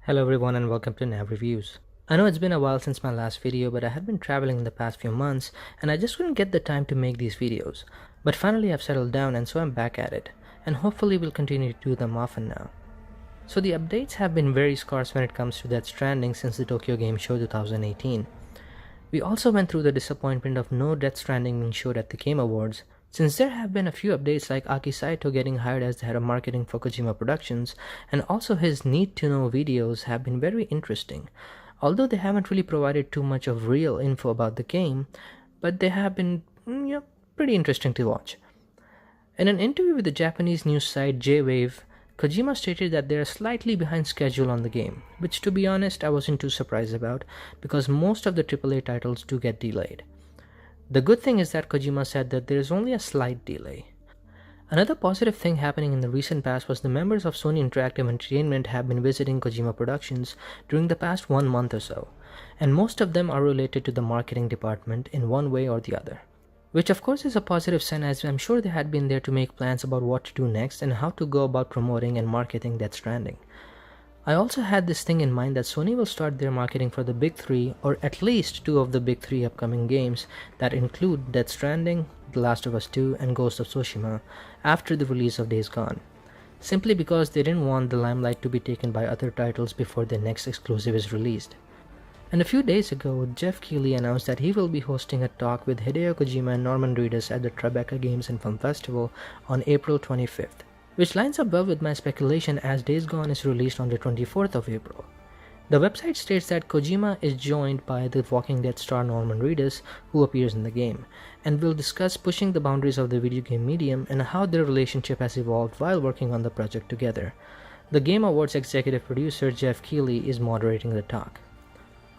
Hello everyone and welcome to Nav Reviews. I know it's been a while since my last video, but I had been traveling in the past few months and I just couldn't get the time to make these videos. But finally I've settled down and so I'm back at it, and hopefully we'll continue to do them often now. So the updates have been very scarce when it comes to Death Stranding since the Tokyo Game Show 2018. We also went through the disappointment of no Death Stranding being showed at the Game Awards, since there have been a few updates like Aki Saito getting hired as the head of marketing for Kojima Productions, and also his need-to-know videos have been very interesting. Although they haven't really provided too much of real info about the game, but they have been pretty interesting to watch. In an interview with the Japanese news site J-Wave, Kojima stated that they are slightly behind schedule on the game, which to be honest I wasn't too surprised about, because most of the AAA titles do get delayed. The good thing is that Kojima said that there is only a slight delay. Another positive thing happening in the recent past was the members of Sony Interactive Entertainment have been visiting Kojima Productions during the past 1 month or so, and most of them are related to the marketing department in one way or the other. Which of course is a positive sign, as I'm sure they had been there to make plans about what to do next and how to go about promoting and marketing Death Stranding. I also had this thing in mind that Sony will start their marketing for the big three, or at least two of the big three upcoming games that include Death Stranding, The Last of Us 2 and Ghost of Tsushima after the release of Days Gone, simply because they didn't want the limelight to be taken by other titles before their next exclusive is released. And a few days ago, Jeff Keighley announced that he will be hosting a talk with Hideo Kojima and Norman Reedus at the Tribeca Games and Film Festival on April 25th. Which lines up well with my speculation as Days Gone is released on the 24th of April. The website states that Kojima is joined by the Walking Dead star Norman Reedus, who appears in the game, and will discuss pushing the boundaries of the video game medium and how their relationship has evolved while working on the project together. The Game Awards executive producer Jeff Keighley is moderating the talk.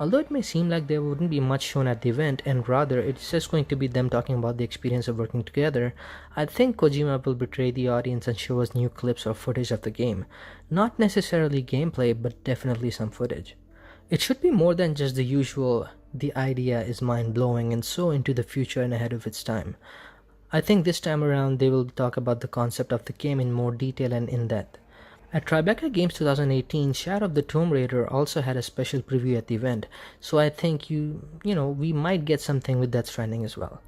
Although it may seem like there wouldn't be much shown at the event, and rather it's just going to be them talking about the experience of working together, I think Kojima will betray the audience and show us new clips or footage of the game. Not necessarily gameplay, but definitely some footage. It should be more than just the usual, the idea is mind-blowing and so into the future and ahead of its time. I think this time around they will talk about the concept of the game in more detail and in-depth. At Tribeca Games 2018, Shadow of the Tomb Raider also had a special preview at the event, so I think we might get something with Death Stranding as well.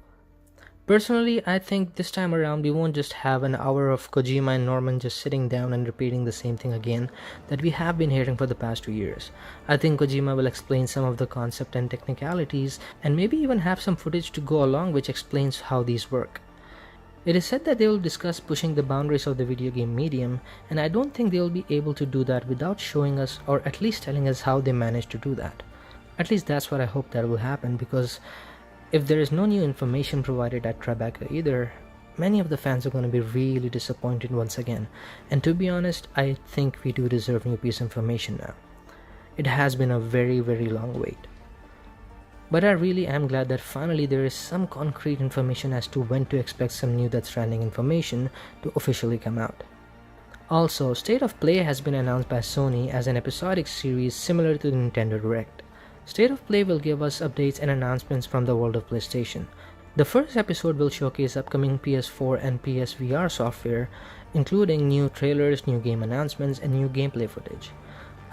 Personally, I think this time around we won't just have an hour of Kojima and Norman just sitting down and repeating the same thing again that we have been hearing for the past 2 years. I think Kojima will explain some of the concept and technicalities, and maybe even have some footage to go along which explains how these work. It is said that they will discuss pushing the boundaries of the video game medium, and I don't think they will be able to do that without showing us, or at least telling us how they managed to do that. At least that's what I hope that will happen, because if there is no new information provided at Tribeca either, many of the fans are going to be really disappointed once again, and to be honest, I think we do deserve new piece of information now. It has been a very, very long wait. But I really am glad that finally there is some concrete information as to when to expect some new Death Stranding information to officially come out. Also, State of Play has been announced by Sony as an episodic series similar to the Nintendo Direct. State of Play will give us updates and announcements from the world of PlayStation. The first episode will showcase upcoming PS4 and PSVR software, including new trailers, new game announcements, and new gameplay footage.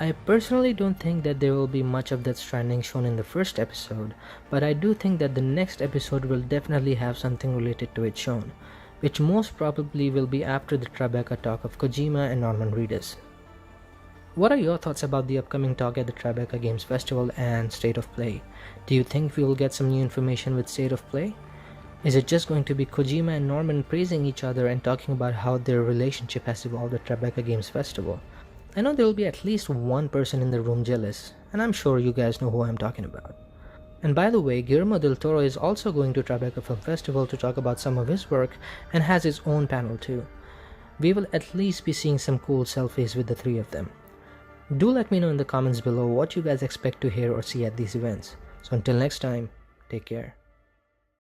I personally don't think that there will be much of Death Stranding shown in the first episode, but I do think that the next episode will definitely have something related to it shown, which most probably will be after the Tribeca talk of Kojima and Norman Reedus. What are your thoughts about the upcoming talk at the Tribeca Games Festival and State of Play? Do you think we will get some new information with State of Play? Is it just going to be Kojima and Norman praising each other and talking about how their relationship has evolved at Tribeca Games Festival? I know there will be at least one person in the room jealous, and I'm sure you guys know who I'm talking about. And by the way, Guillermo del Toro is also going to Tribeca Film Festival to talk about some of his work and has his own panel too. We will at least be seeing some cool selfies with the three of them. Do let me know in the comments below what you guys expect to hear or see at these events. So until next time, take care.